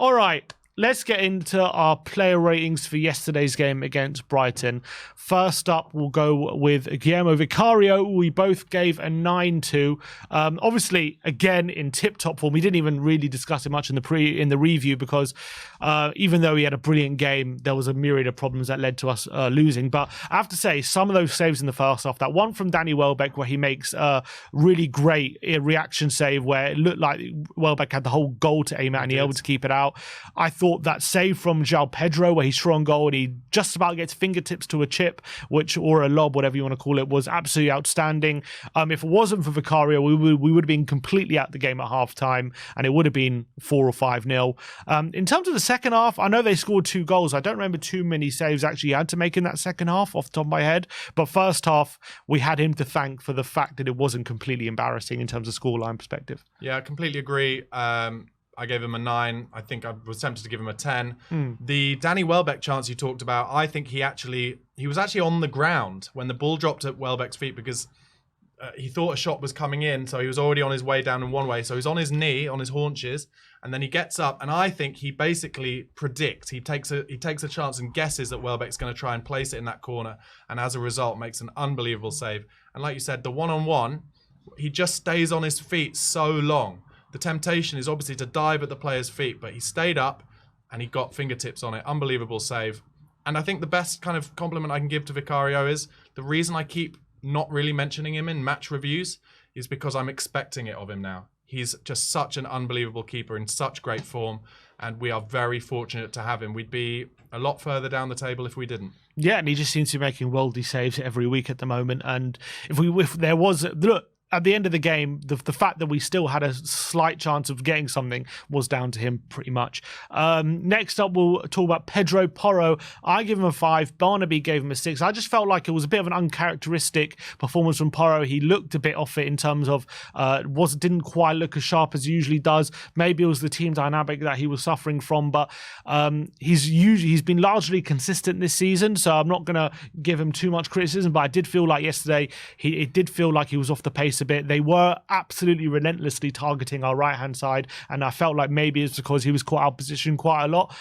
All right. Let's get into our player ratings for yesterday's game against Brighton. First up, we'll go with Guillermo Vicario. We both gave a 9 to. Obviously, again, in tip-top form. We didn't even really discuss it much in the review because even though he had a brilliant game, there was a myriad of problems that led to us losing. But I have to say, some of those saves in the first half, that one from Danny Welbeck where he makes a really great reaction save where it looked like Welbeck had the whole goal to aim at and he was able to keep it out. I thought that save from João Pedro where he's through on goal and he just about gets fingertips to a chip, or a lob, whatever you want to call it, was absolutely outstanding. If it wasn't for Vicario, we would have been completely out the game at half-time and it would have been 4 or 5-0. In terms of the second half, I know they scored 2 goals. I don't remember too many saves actually had to make in that second half off the top of my head, but first half, we had him to thank for the fact that it wasn't completely embarrassing in terms of scoreline perspective. Yeah, I completely agree. I gave him a 9. I think I was tempted to give him a 10. The Danny Welbeck chance you talked about, I think he was actually on the ground when the ball dropped at Welbeck's feet because he thought a shot was coming in, so he was already on his way down in one way. So he's on his knee, on his haunches, and then he gets up, and I think he basically predicts. He takes a chance and guesses that Welbeck's going to try and place it in that corner, and as a result makes an unbelievable save. And like you said, the one-on-one, he just stays on his feet so long. The temptation is obviously to dive at the player's feet, but he stayed up and he got fingertips on it. Unbelievable save. And I think the best kind of compliment I can give to Vicario is the reason I keep not really mentioning him in match reviews is because I'm expecting it of him now. He's just such an unbelievable keeper in such great form, and we are very fortunate to have him. We'd be a lot further down the table if we didn't. Yeah, and he just seems to be making worldly saves every week at the moment. And if there was... Look, at the end of the game, the fact that we still had a slight chance of getting something was down to him pretty much. Next up, we'll talk about Pedro Porro. I give him a 5. Barnaby gave him a 6. I just felt like it was a bit of an uncharacteristic performance from Porro. He looked a bit off it in terms of didn't quite look as sharp as he usually does. Maybe it was the team dynamic that he was suffering from, but he's been largely consistent this season, so I'm not going to give him too much criticism, but I did feel like yesterday, it did feel like he was off the pace a bit. They were absolutely relentlessly targeting our right-hand side, and I felt like maybe it's because he was caught out of position quite a lot.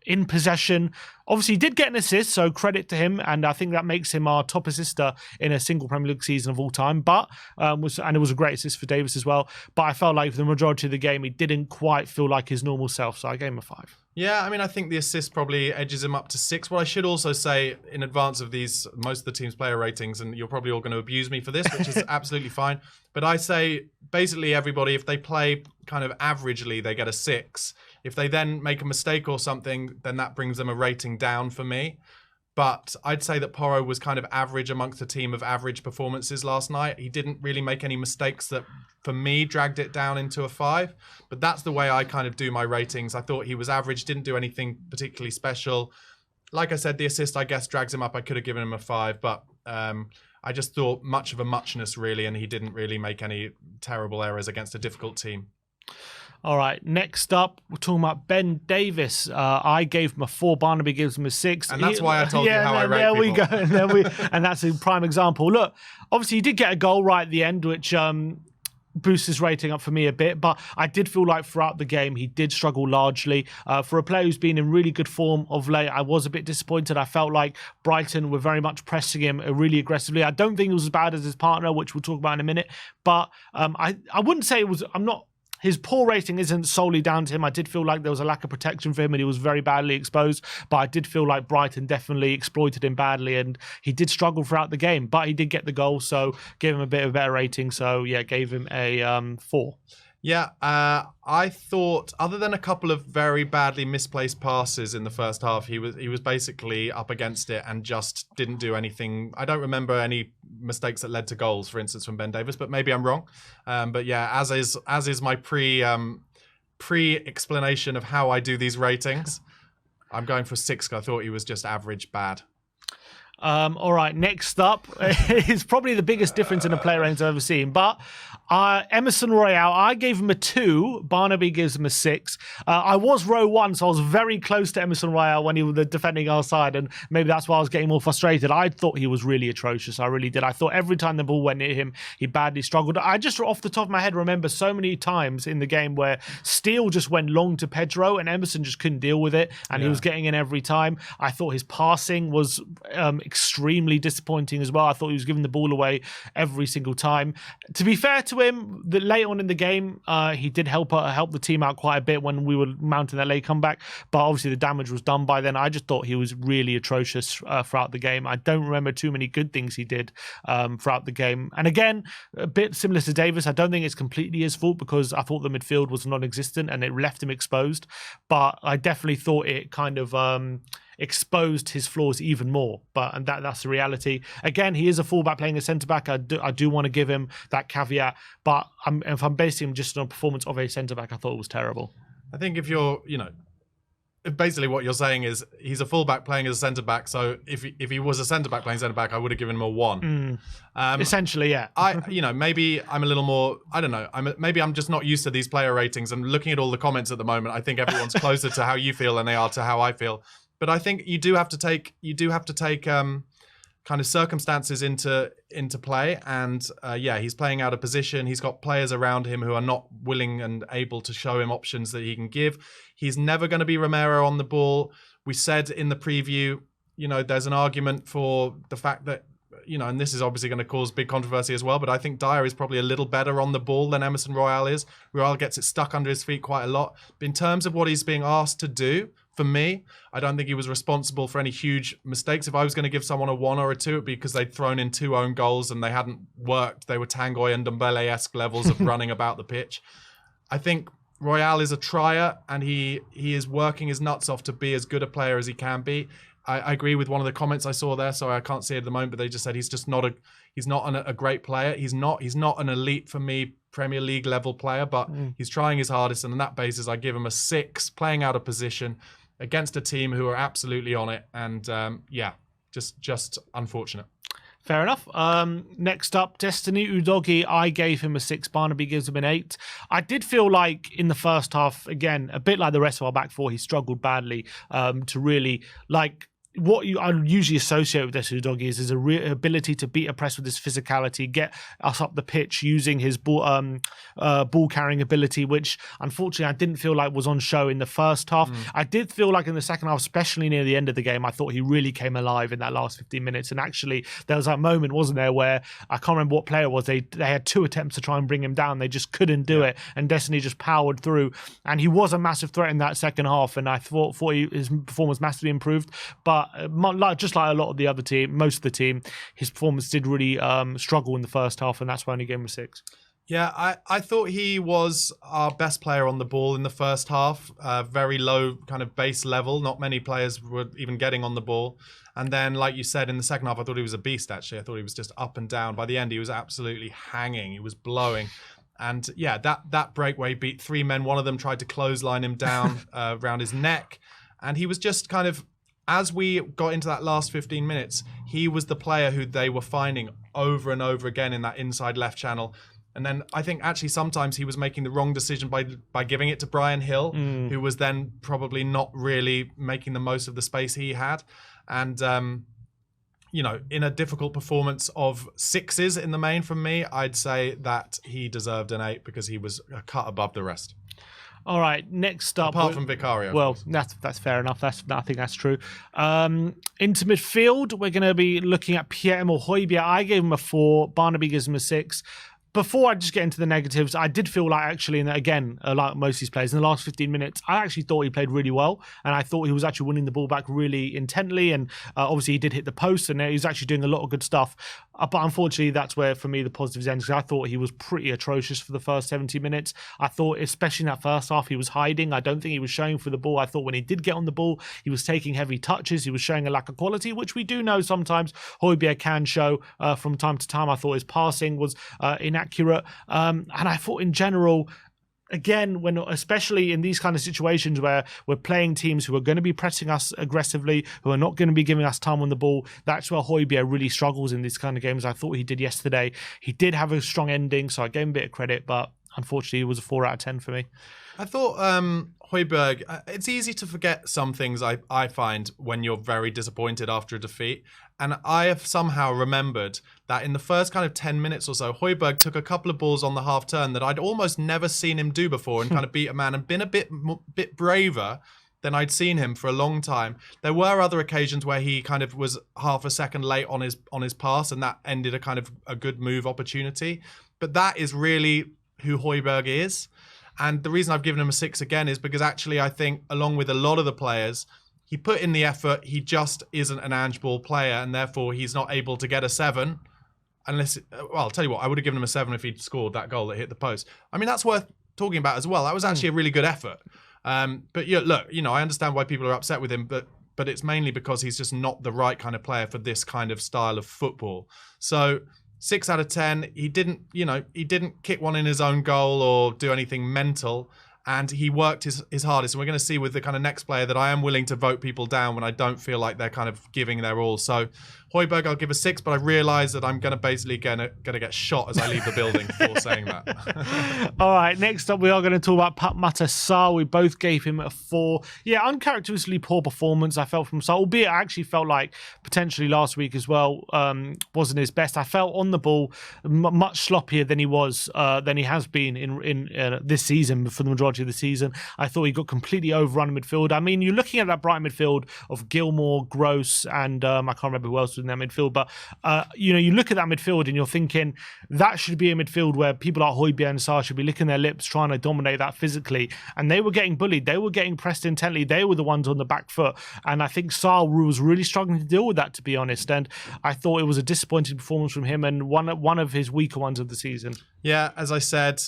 In possession, obviously he did get an assist, so credit to him, and I think that makes him our top assister in a single Premier League season of all time, but and it was a great assist for Davies as well, but I felt like for the majority of the game he didn't quite feel like his normal self, so I gave him a 5. Yeah, I mean, I think the assist probably edges him up to 6. What I should also say in advance of most of the team's player ratings, and you're probably all going to abuse me for this, which is absolutely fine, but I say basically everybody, if they play kind of averagely, they get a 6. If they then make a mistake or something, then that brings them a rating down for me. But I'd say that Porro was kind of average amongst a team of average performances last night. He didn't really make any mistakes that, for me, dragged it down into a 5. But that's the way I kind of do my ratings. I thought he was average, didn't do anything particularly special. Like I said, the assist, I guess, drags him up. I could have given him a 5, but I just thought much of a muchness, really, and he didn't really make any terrible errors against a difficult team. All right, next up, we're talking about Ben Davies. I gave him a 4. Barnaby gives him a 6. And that's why I told you how I rate there people. We go. And that's a prime example. Look, obviously he did get a goal right at the end, which boosts his rating up for me a bit. But I did feel like throughout the game, he did struggle largely. For a player who's been in really good form of late, I was a bit disappointed. I felt like Brighton were very much pressing him really aggressively. I don't think it was as bad as his partner, which we'll talk about in a minute. But I wouldn't say it was... His poor rating isn't solely down to him. I did feel like there was a lack of protection for him and he was very badly exposed. But I did feel like Brighton definitely exploited him badly and he did struggle throughout the game. But he did get the goal, so gave him a bit of a better rating. So, yeah, gave him a 4. Yeah, I thought, other than a couple of very badly misplaced passes in the first half, he was basically up against it and just didn't do anything. I don't remember any mistakes that led to goals, for instance, from Ben Davies, but maybe I'm wrong. But yeah, as is my pre-explanation of how I do these ratings, I'm going for 6 because I thought he was just average bad. All right, next up is probably the biggest difference in a player range I've ever seen. But Emerson Royal, I gave him a 2. Barnaby gives him a 6. I was row 1, so I was very close to Emerson Royal when he was defending our side, and maybe that's why I was getting more frustrated. I thought he was really atrocious. I really did. I thought every time the ball went near him, he badly struggled. I just, off the top of my head, remember so many times in the game where Steele just went long to Pedro, and Emerson just couldn't deal with it, and he was getting in every time. I thought his passing was extremely disappointing as well. I thought he was giving the ball away every single time. To be fair to him, late on in the game, he did help the team out quite a bit when we were mounting that late comeback, but obviously the damage was done by then. I just thought he was really atrocious throughout the game. I don't remember too many good things he did throughout the game. And again, a bit similar to Davies, I don't think it's completely his fault because I thought the midfield was non-existent and it left him exposed, but I definitely thought it kind of exposed his flaws even more. And that's the reality. Again, he is a fullback playing a centre-back. I do want to give him that caveat, but if I'm basing him just on a performance of a centre-back, I thought it was terrible. I think if you're, basically what you're saying is he's a fullback playing as a centre-back, so if he was a centre-back playing centre-back, I would have given him a 1. Essentially, yeah. Maybe I'm a little more, I don't know, maybe I'm just not used to these player ratings, and looking at all the comments at the moment, I think everyone's closer to how you feel than they are to how I feel. But I think you do have to take kind of circumstances into play, and he's playing out of position. He's got players around him who are not willing and able to show him options that he can give. He's never going to be Romero on the ball. We said in the preview, there's an argument for the fact that, and this is obviously going to cause big controversy as well, but I think Dyer is probably a little better on the ball than Emerson Royal is. Royal gets it stuck under his feet quite a lot. But in terms of what he's being asked to do, for me, I don't think he was responsible for any huge mistakes. If I was going to give someone a 1 or a 2, it'd be because they'd thrown in 2 own goals and they hadn't worked. They were Tanguy and Ndombele-esque levels of running about the pitch. I think Royal is a trier, and he is working his nuts off to be as good a player as he can be. I agree with one of the comments I saw there, so I can't see it at the moment, but they just said he's just not a great player. He's not an elite, for me, Premier League level player, but he's trying his hardest, and on that basis, I give him a 6, playing out of position against a team who are absolutely on it, and just unfortunate. Fair enough. Next up, Destiny Udogie. I gave him a 6. Barnaby gives him an 8. I did feel like in the first half, again, a bit like the rest of our back four, he struggled badly to really what I usually associate with this Udogie is his ability to beat a press with his physicality, get us up the pitch using his ball carrying ability, which unfortunately I didn't feel like was on show in the first half. I did feel like in the second half, especially near the end of the game, I thought he really came alive in that last 15 minutes. And actually, there was that moment, wasn't there, where I can't remember what player it was. They had 2 attempts to try and bring him down. They just couldn't do it. And Destiny just powered through. And he was a massive threat in that second half. And I thought his performance massively improved. But just like a lot of the other team, most of the team, his performance did really struggle in the first half, and that's why I only gave him a 6. Yeah, I thought he was our best player on the ball in the first half. Very low kind of base level. Not many players were even getting on the ball. And then, like you said, in the second half, I thought he was a beast, actually. I thought he was just up and down. By the end, he was absolutely hanging. He was blowing. And yeah, that break where he beat 3 men, one of them tried to clothesline him down around his neck. And he was just kind of, as we got into that last 15 minutes, he was the player who they were finding over and over again in that inside left channel. And then I think actually sometimes he was making the wrong decision by giving it to Brian Hill, who was then probably not really making the most of the space he had. And, in a difficult performance of 6s in the main from me, I'd say that he deserved an 8 because he was a cut above the rest. All right, next up. Apart from Vicario. Well, that's fair enough. I think that's true. Into midfield, we're going to be looking at Pierre-Emile Hojbjerg. I gave him a 4. Barnaby gives him a 6. Before I just get into the negatives, I did feel like actually, and again, like most of these players, in the last 15 minutes, I actually thought he played really well. And I thought he was actually winning the ball back really intently. And obviously he did hit the post and he was actually doing a lot of good stuff. But unfortunately, that's where, for me, the positives end. Because I thought he was pretty atrocious for the first 70 minutes. I thought, especially in that first half, he was hiding. I don't think he was showing for the ball. I thought when he did get on the ball, he was taking heavy touches. He was showing a lack of quality, which we do know sometimes Hojbjerg can show from time to time. I thought his passing was inaccurate. And I thought in general, again, especially in these kind of situations where we're playing teams who are going to be pressing us aggressively, who are not going to be giving us time on the ball, that's where Hojbjerg really struggles in these kind of games. I thought he did yesterday. He did have a strong ending, so I gave him a bit of credit, but unfortunately, it was a 4 out of 10 for me. I thought Hojbjerg, it's easy to forget some things I find when you're very disappointed after a defeat. And I have somehow remembered that in the first kind of 10 minutes or so, Hojbjerg took a couple of balls on the half turn that I'd almost never seen him do before and kind of beat a man and been a bit braver than I'd seen him for a long time. There were other occasions where he kind of was half a second late on his pass, and that ended a kind of a good move opportunity. But that is really who Hojbjerg is. And the reason I've given him a 6 again is because actually I think, along with a lot of the players, he put in the effort. He just isn't an Ange ball player, and therefore he's not able to get a 7. Unless, well, I'll tell you what, I would have given him a 7 if he'd scored that goal that hit the post. I mean, that's worth talking about as well. That was actually a really good effort. But yeah, look, I understand why people are upset with him, but it's mainly because he's just not the right kind of player for this kind of style of football. So 6 out of 10. He didn't kick one in his own goal or do anything mental. And he worked his hardest. And we're going to see with the kind of next player that I am willing to vote people down when I don't feel like they're kind of giving their all. So Hojbjerg, I'll give a 6, but I realise that I'm going to basically gonna get shot as I leave the building for saying that. All right, next up we are going to talk about Sarr. We both gave him a 4. Yeah, uncharacteristically poor performance I felt from Sarr, albeit I actually felt like potentially last week as well wasn't his best. I felt on the ball much sloppier than he has been in this season for the majority of the season. I thought he got completely overrun in midfield. I mean, you're looking at that Brighton midfield of Gilmour, Gross, and I can't remember who else was in that midfield, but you look at that midfield and you're thinking that should be a midfield where people like Hojbjerg and Sarr should be licking their lips trying to dominate that physically, and they were getting bullied, they were getting pressed intently, they were the ones on the back foot, and I think Sarr was really struggling to deal with that, to be honest, and I thought it was a disappointing performance from him and one of his weaker ones of the season. Yeah, as I said,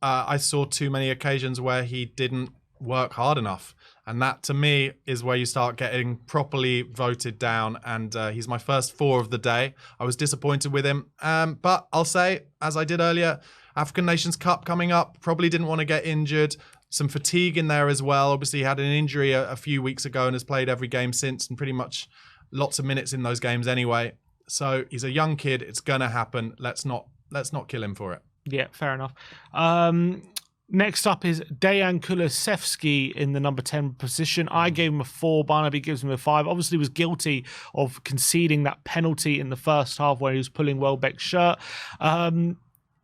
I saw too many occasions where he didn't work hard enough. And that, to me, is where you start getting properly voted down. And he's my first 4 of the day. I was disappointed with him. But I'll say, as I did earlier, African Nations Cup coming up, probably didn't want to get injured. Some fatigue in there as well. Obviously, he had an injury a few weeks ago and has played every game since and pretty much lots of minutes in those games anyway. So he's a young kid. It's going to happen. Let's not kill him for it. Yeah, fair enough. Next up is Dejan Kulusevski in the number 10 position. I gave him a 4. Barnaby gives him a 5. Obviously was guilty of conceding that penalty in the first half where he was pulling Welbeck's shirt.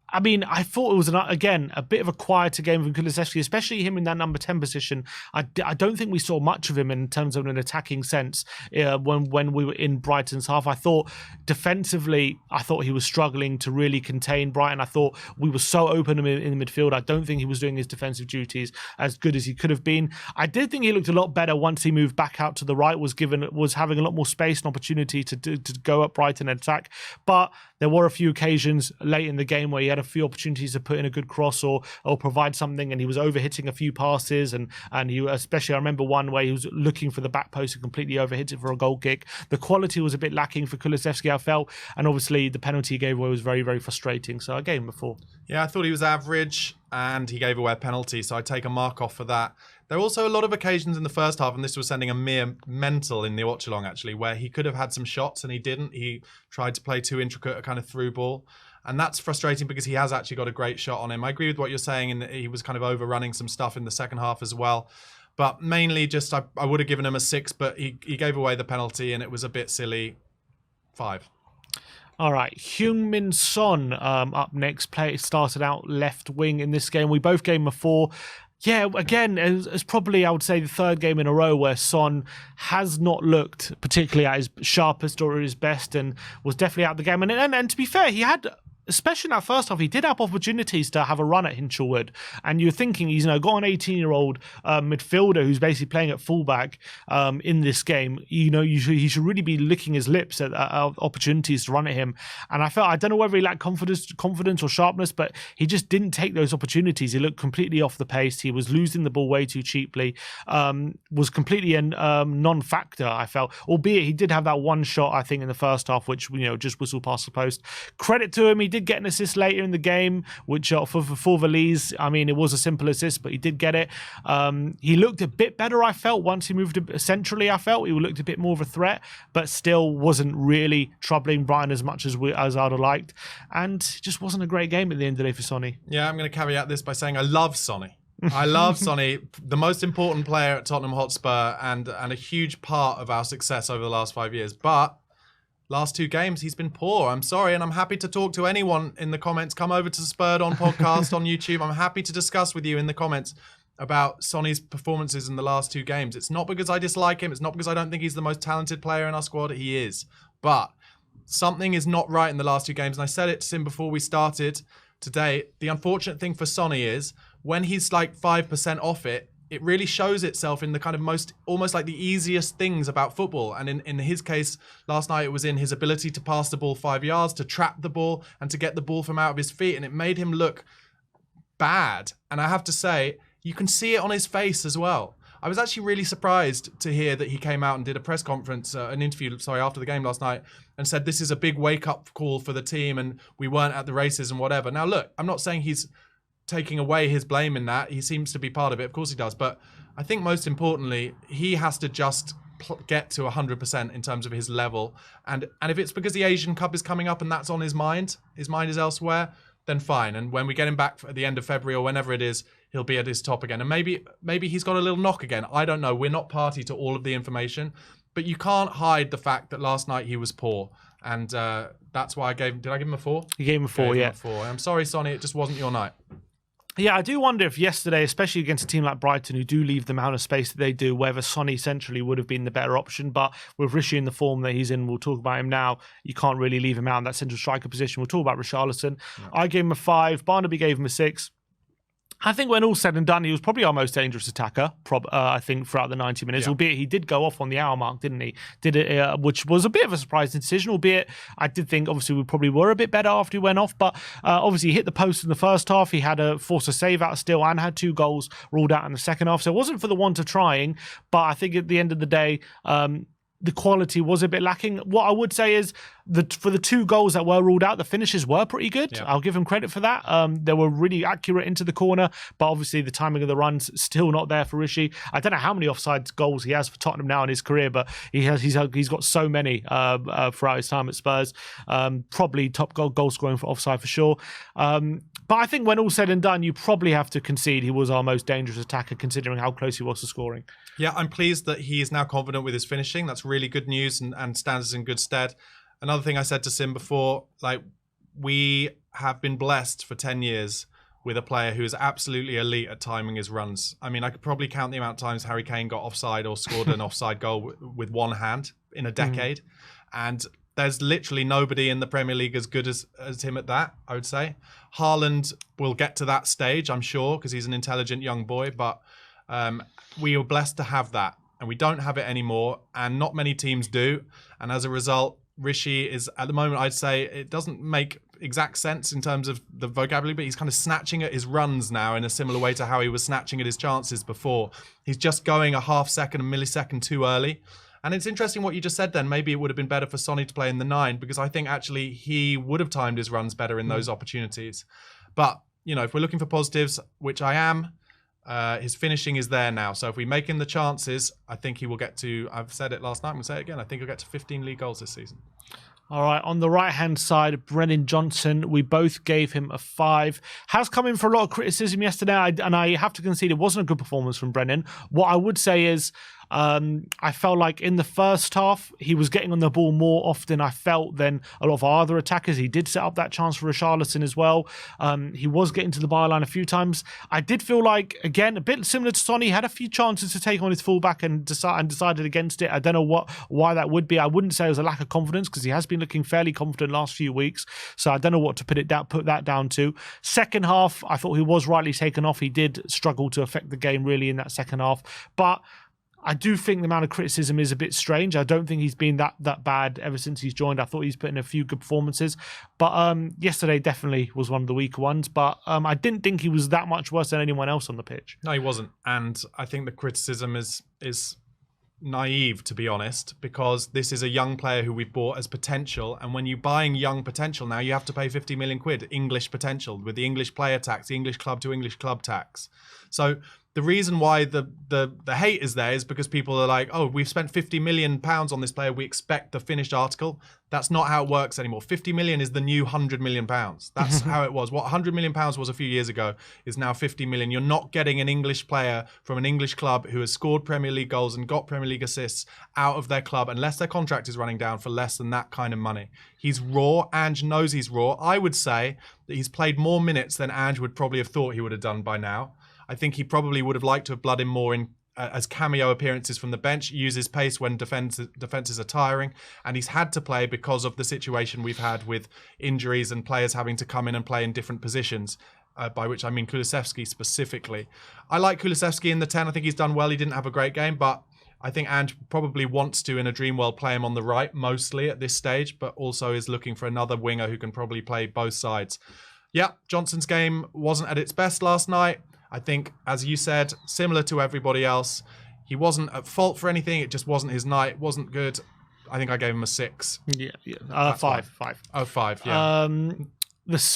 I mean, I thought it was, again, a bit of a quieter game from Kulusevski, especially him in that number 10 position. I don't think we saw much of him in terms of an attacking sense when we were in Brighton's half. I thought defensively, he was struggling to really contain Brighton. I thought we were so open in the midfield. I don't think he was doing his defensive duties as good as he could have been. I did think he looked a lot better once he moved back out to the right, was having a lot more space and opportunity to go up Brighton and attack. But there were a few occasions late in the game where he had a few opportunities to put in a good cross or provide something, and he was overhitting a few passes, and he, especially I remember one where he was looking for the back post and completely overhit it for a goal kick. The quality was a bit lacking for Kulusevski, I felt, and obviously the penalty he gave away was very, very frustrating, so I gave him a 4. Yeah, I thought he was average and he gave away a penalty, so I take a mark off for that. There were also a lot of occasions in the first half, and this was sending a mere mental in the watch-along actually, where he could have had some shots and he didn't. He tried to play too intricate a kind of through ball. And that's frustrating because he has actually got a great shot on him. I agree with what you're saying in that he was kind of overrunning some stuff in the second half as well. But mainly just I would have given him a 6, but he gave away the penalty and it was a bit silly. 5. All right, Heung-min Son up next. Started out left wing in this game. We both gave him a 4. Yeah, again, it's probably, I would say, the 3rd game in a row where Son has not looked particularly at his sharpest or his best and was definitely out of the game. And to be fair, he had, especially in that first half, he did have opportunities to have a run at Hinchelwood. And you're thinking he's got an 18-year-old midfielder who's basically playing at fullback in this game. He should really be licking his lips at opportunities to run at him. And I don't know whether he lacked confidence or sharpness, but he just didn't take those opportunities. He looked completely off the pace. He was losing the ball way too cheaply. Was completely a non-factor, I felt. Albeit he did have that one shot, I think, in the first half, which just whistled past the post. Credit to him, he did get an assist later in the game, which for Veliz, I mean, it was a simple assist, but he did get it. He looked a bit better, I felt, once he moved centrally. I felt he looked a bit more of a threat, but still wasn't really troubling Brighton as much as I'd have liked. And it just wasn't a great game at the end of the day for Sonny. Yeah, I'm going to caveat this by saying I love Sonny. I love Sonny, the most important player at Tottenham Hotspur and a huge part of our success over the last 5 years. But last 2 games, he's been poor. I'm sorry, and I'm happy to talk to anyone in the comments. Come over to Spurred On podcast on YouTube. I'm happy to discuss with you in the comments about Sonny's performances in the last 2 games. It's not because I dislike him. It's not because I don't think he's the most talented player in our squad. He is. But something is not right in the last 2 games. And I said it to him before we started today. The unfortunate thing for Sonny is when he's like 5% off it, it really shows itself in the kind of almost like the easiest things about football. And in his case, last night, it was in his ability to pass the ball 5 yards, to trap the ball and to get the ball from out of his feet. And it made him look bad. And I have to say, you can see it on his face as well. I was actually really surprised to hear that he came out and did a press conference, an interview, after the game last night, and said this is a big wake-up call for the team and we weren't at the races and whatever. Now, look, I'm not saying he's taking away his blame in that. He seems to be part of it. Of course he does. But I think most importantly, he has to just get to 100% in terms of his level. And if it's because the Asian Cup is coming up and that's on his mind is elsewhere, then fine. And when we get him back at the end of February or whenever it is, he'll be at his top again. And maybe he's got a little knock again. I don't know. We're not party to all of the information. But you can't hide the fact that last night he was poor. And that's why did I give him a 4? You gave him a 4, yeah. A 4. I'm sorry, Sonny, it just wasn't your night. Yeah, I do wonder if yesterday, especially against a team like Brighton, who do leave the amount of space that they do, whether Sonny centrally would have been the better option. But with Rishi in the form that he's in, we'll talk about him now, you can't really leave him out in that central striker position. We'll talk about Richarlison. Yeah. I gave him a 5. Barnaby gave him a 6. I think when all's said and done, he was probably our most dangerous attacker, I think, throughout the 90 minutes, albeit he did go off on the hour mark, didn't he? Did it, which was a bit of a surprising decision, albeit I did think, obviously, we probably were a bit better after he went off, but obviously he hit the post in the first half. He had a force a save out still and had 2 goals ruled out in the second half, so it wasn't for the want of trying, but I think at the end of the day, the quality was a bit lacking. What I would say is for the 2 goals that were ruled out, the finishes were pretty good. Yeah. I'll give him credit for that. They were really accurate into the corner, but obviously the timing of the runs still not there for Rishi. I don't know how many offside goals he has for Tottenham now in his career, but he's got so many throughout his time at Spurs. Probably top goal scoring for offside for sure. But I think when all said and done, you probably have to concede he was our most dangerous attacker, considering how close he was to scoring. Yeah, I'm pleased that he is now confident with his finishing. That's really good news and stands us in good stead. Another thing I said to Sim before, like, we have been blessed for 10 years with a player who is absolutely elite at timing his runs. I mean, I could probably count the amount of times Harry Kane got offside or scored an offside goal with one hand in a decade. And there's literally nobody in the Premier League as good as him at that, I would say. Haaland will get to that stage, I'm sure, because he's an intelligent young boy. But we were blessed to have that. And we don't have it anymore. And not many teams do. And as a result, Rishi is, at the moment, I'd say, it doesn't make exact sense in terms of the vocabulary, but he's kind of snatching at his runs now in a similar way to how he was snatching at his chances before. He's just going a half second, a millisecond too early. And it's interesting what you just said then. Maybe it would have been better for Sonny to play in the 9, because I think actually he would have timed his runs better in those opportunities. But, you know, if we're looking for positives, which I am, his finishing is there now. So if we make him the chances, I think he will get to, I've said it last night, I'm going to say it again, I think he'll get to 15 league goals this season. All right, on the right-hand side, Brennan Johnson, we both gave him a 5. Has come in for a lot of criticism yesterday, and I have to concede it wasn't a good performance from Brennan. What I would say is, I felt like in the first half, he was getting on the ball more often, I felt, than a lot of our other attackers. He did set up that chance for Richarlison as well. He was getting to the byline a few times. I did feel like, again, a bit similar to Sonny, had a few chances to take on his fullback and decided against it. I don't know why that would be. I wouldn't say it was a lack of confidence, because he has been looking fairly confident last few weeks. So I don't know what to put that down to. Second half, I thought he was rightly taken off. He did struggle to affect the game really in that second half. But I do think the amount of criticism is a bit strange. I don't think he's been that bad ever since he's joined. I thought he's put in a few good performances. But yesterday definitely was one of the weaker ones. But I didn't think he was that much worse than anyone else on the pitch. No, he wasn't. And I think the criticism is naive, to be honest, because this is a young player who we've bought as potential. And when you're buying young potential now, you have to pay 50 million quid, English potential, with the English player tax, the English club to English club tax. So the reason why the hate is there is because people are like, oh, we've spent 50 million pounds on this player, we expect the finished article. That's not how it works anymore. 50 million is the new 100 million pounds. That's how it was. What 100 million pounds was a few years ago is now 50 million. You're not getting an English player from an English club who has scored Premier League goals and got Premier League assists out of their club unless their contract is running down for less than that kind of money. He's raw. Ange knows he's raw. I would say that he's played more minutes than Ange would probably have thought he would have done by now. I think he probably would have liked to have blooded him more in as cameo appearances from the bench, use his pace when defenses are tiring, and he's had to play because of the situation we've had with injuries and players having to come in and play in different positions, by which I mean Kulusevski specifically. I like Kulusevski in the 10. I think he's done well. He didn't have a great game, but I think Ange probably wants to, in a dream world, play him on the right mostly at this stage, but also is looking for another winger who can probably play both sides. Yeah, Johnson's game wasn't at its best last night. I think, as you said, similar to everybody else, he wasn't at fault for anything. It just wasn't his night. It wasn't good. I think I gave him a 6. Yeah. 5. Oh, 5, yeah.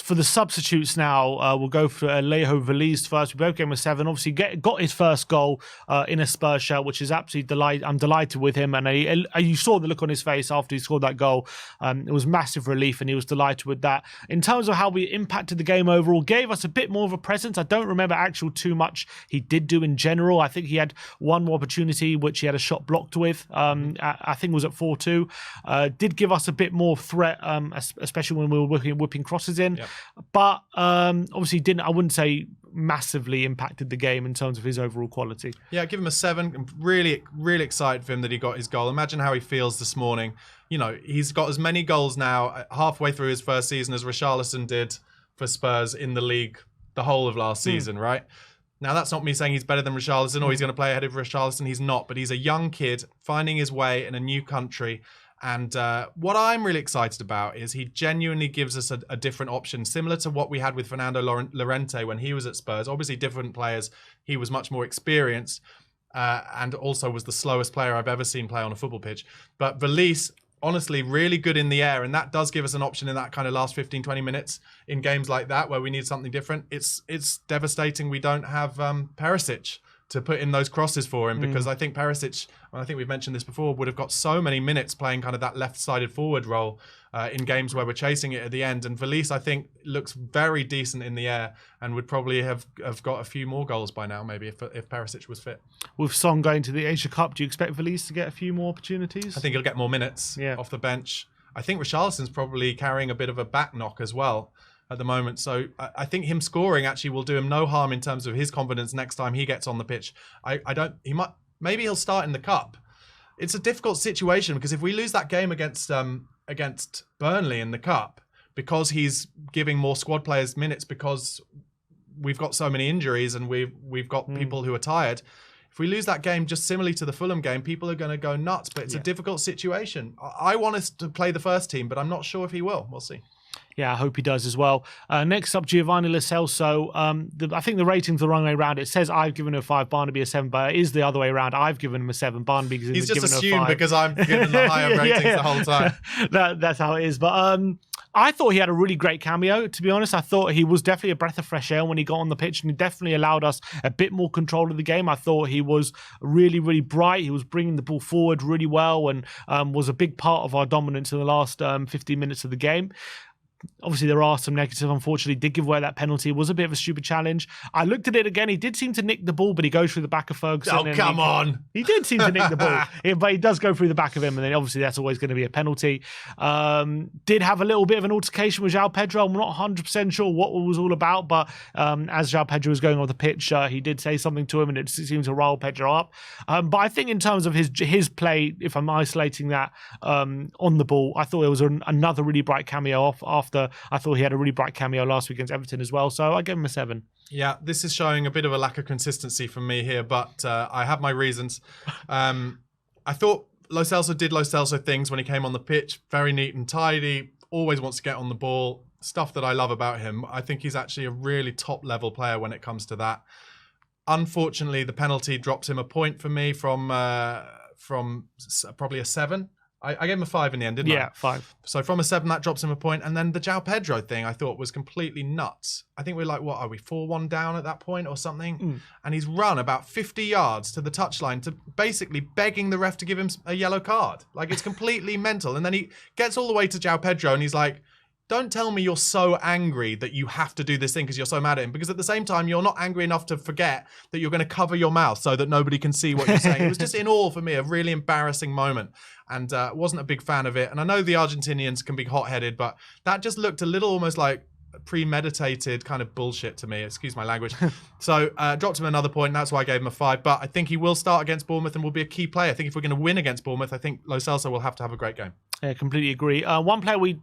For the substitutes now, we'll go for Alejo Veliz first. We both gave him a 7. Obviously, got his first goal in a Spurs shirt, which is absolutely I'm delighted with him. And you saw the look on his face after he scored that goal. It was massive relief, and he was delighted with that. In terms of how we impacted the game overall, gave us a bit more of a presence. I don't remember too much he did do in general. I think he had one more opportunity, which he had a shot blocked with. I think it was at 4-2. Did give us a bit more threat, especially when we were whipping crosses in. Yep. But obviously I wouldn't say massively impacted the game in terms of his overall quality. Yeah, give him a 7. I'm really, really excited for him that he got his goal. Imagine how he feels this morning. You know, he's got as many goals now halfway through his first season as Richarlison did for Spurs in the league the whole of last season, right? Now, that's not me saying he's better than Richarlison or he's going to play ahead of Richarlison. He's not, but he's a young kid finding his way in a new country. And what I'm really excited about is he genuinely gives us a different option, similar to what we had with Fernando Llorente when he was at Spurs. Obviously, different players. He was much more experienced and also was the slowest player I've ever seen play on a football pitch. But Veliz, honestly, really good in the air. And that does give us an option in that kind of last 15, 20 minutes in games like that where we need something different. It's devastating we don't have Perisic to put in those crosses for him, because I think Perisic, and I think we've mentioned this before, would have got so many minutes playing kind of that left-sided forward role in games where we're chasing it at the end. And Veliz, I think, looks very decent in the air and would probably have got a few more goals by now, maybe, if Perisic was fit. With Son going to the Asia Cup, do you expect Veliz to get a few more opportunities? I think he'll get more minutes off the bench. I think Richarlison's probably carrying a bit of a back knock as well at the moment. So I think him scoring actually will do him no harm in terms of his confidence next time he gets on the pitch. Maybe he'll start in the cup. It's a difficult situation because if we lose that game against Burnley in the cup, because he's giving more squad players minutes because we've got so many injuries and we've got people who are tired. If we lose that game, just similarly to the Fulham game, people are going to go nuts. But it's a difficult situation. I want us to play the first team, but I'm not sure if he will. We'll see. Yeah, I hope he does as well. Next up, Giovanni Lo Celso. I think the rating's the wrong way around. It says I've given him a 5, Barnaby a 7, but it is the other way around. I've given him a 7, Barnaby given He's just given assumed him a 5. because I'm giving the higher ratings the whole time. That's how it is. But I thought he had a really great cameo, to be honest. I thought he was definitely a breath of fresh air when he got on the pitch, and he definitely allowed us a bit more control of the game. I thought he was really, really bright. He was bringing the ball forward really well and was a big part of our dominance in the last 15 minutes of the game. Obviously, there are some negatives. Unfortunately, did give away that penalty. It was a bit of a stupid challenge. I looked at it again. He did seem to nick the ball, but he goes through the back of Ferguson. Oh, come on. He did seem to nick the ball, but he does go through the back of him, and then obviously that's always going to be a penalty. Did have a little bit of an altercation with João Pedro. I'm not 100% sure what it was all about, but as João Pedro was going on the pitch, he did say something to him, and it seemed to rile Pedro up. But I think in terms of his play, if I'm isolating that on the ball, I thought it was another really bright cameo after I thought he had a really bright cameo last week against Everton as well. So I give him a 7. Yeah, this is showing a bit of a lack of consistency from me here, but I have my reasons. I thought Lo Celso did Lo Celso things when he came on the pitch. Very neat and tidy. Always wants to get on the ball. Stuff that I love about him. I think he's actually a really top-level player when it comes to that. Unfortunately, the penalty drops him a point for me from from probably a 7. I gave him a 5 in the end, didn't I? Yeah, 5. So from a 7, that drops him a point. And then the João Pedro thing I thought was completely nuts. I think we're like, what are we, 4-1 down at that point or something? And he's run about 50 yards to the touchline to basically begging the ref to give him a yellow card. Like, it's completely mental. And then he gets all the way to João Pedro and he's like, don't tell me you're so angry that you have to do this thing because you're so mad at him. Because at the same time, you're not angry enough to forget that you're going to cover your mouth so that nobody can see what you're saying. It was just in all for me, a really embarrassing moment. And wasn't a big fan of it. And I know the Argentinians can be hot-headed, but that just looked a little almost like premeditated kind of bullshit to me. Excuse my language. So dropped him another point. And that's why I gave him a 5. But I think he will start against Bournemouth and will be a key player. I think if we're going to win against Bournemouth, I think Lo Celso will have to have a great game. Yeah, completely agree. One player we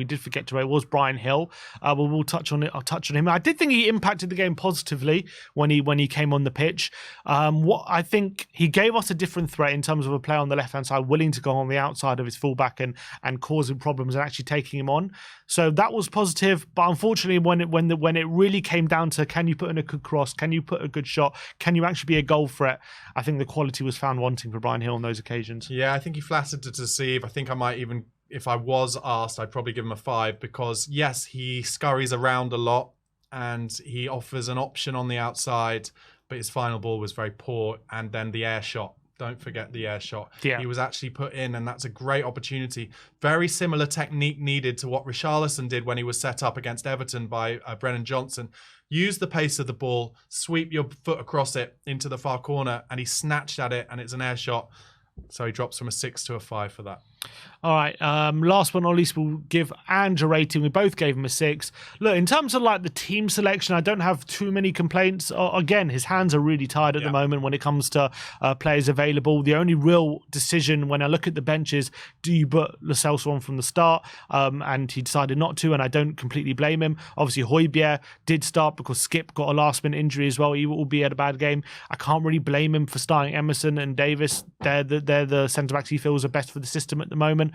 did forget to rate was Brian Hill. But we'll touch on it. I'll touch on him. I did think he impacted the game positively when he came on the pitch. I think he gave us a different threat in terms of a player on the left hand side, willing to go on the outside of his fullback and causing problems and actually taking him on. So that was positive. But unfortunately, when it really came down to can you put in a good cross, can you put a good shot, can you actually be a goal threat, I think the quality was found wanting for Brian Hill on those occasions. Yeah, I think he flattered to deceive. I think I might even, if I was asked, I'd probably give him a 5 because, yes, he scurries around a lot and he offers an option on the outside, but his final ball was very poor. And then the air shot. Don't forget the air shot. Yeah. He was actually put in, and that's a great opportunity. Very similar technique needed to what Richarlison did when he was set up against Everton by Brennan Johnson. Use the pace of the ball, sweep your foot across it into the far corner, and he snatched at it, and it's an air shot. So he drops from a 6 to a 5 for that. All right. Last but not least, we'll give Ange a rating. We both gave him a 6. Look, in terms of like the team selection, I don't have too many complaints. Again, his hands are really tied at the moment when it comes to players available. The only real decision when I look at the bench is, do you put Lo Celso on from the start? And he decided not to, and I don't completely blame him. Obviously, Hojbjerg did start because Skip got a last-minute injury as well. He will be at a bad game. I can't really blame him for starting Emerson and Davies. They're the centre-backs he feels are best for the system at the moment.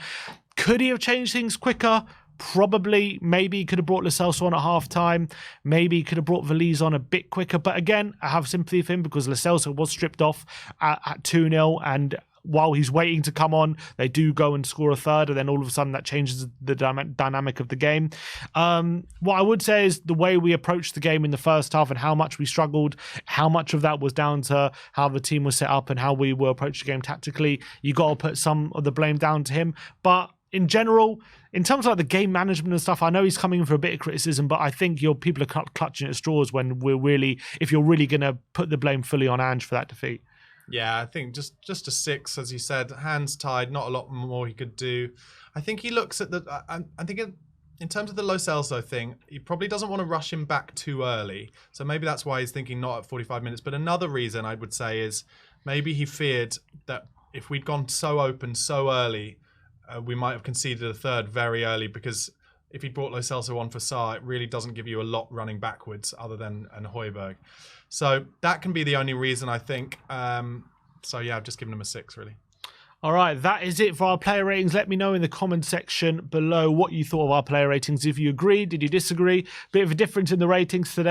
Could he have changed things quicker? Probably. Maybe he could have brought Lo Celso on at half-time. Maybe he could have brought Veliz on a bit quicker. But again, I have sympathy for him because Lo Celso was stripped off at 2-0, and while he's waiting to come on, they do go and score a third, and then all of a sudden that changes the dynamic of the game. What I would say is the way we approached the game in the first half and how much we struggled, how much of that was down to how the team was set up and how we were approaching the game tactically. You got to put some of the blame down to him. But in general, in terms of like the game management and stuff, I know he's coming in for a bit of criticism, but I think people are clutching at straws when if you're really going to put the blame fully on Ange for that defeat. Yeah, I think just a 6, as you said, hands tied, not a lot more he could do. I think he looks at I think in terms of the Lo Celso thing, he probably doesn't want to rush him back too early. So maybe that's why he's thinking not at 45 minutes. But another reason I would say is maybe he feared that if we'd gone so open so early, we might have conceded a third very early, because if he brought Lo Celso on for Sarr, it really doesn't give you a lot running backwards other than Hojbjerg. So that can be the only reason, I think. So yeah, I've just given him a 6, really. All right, that is it for our player ratings. Let me know in the comment section below what you thought of our player ratings. If you agreed, did you disagree? Bit of a difference in the ratings today.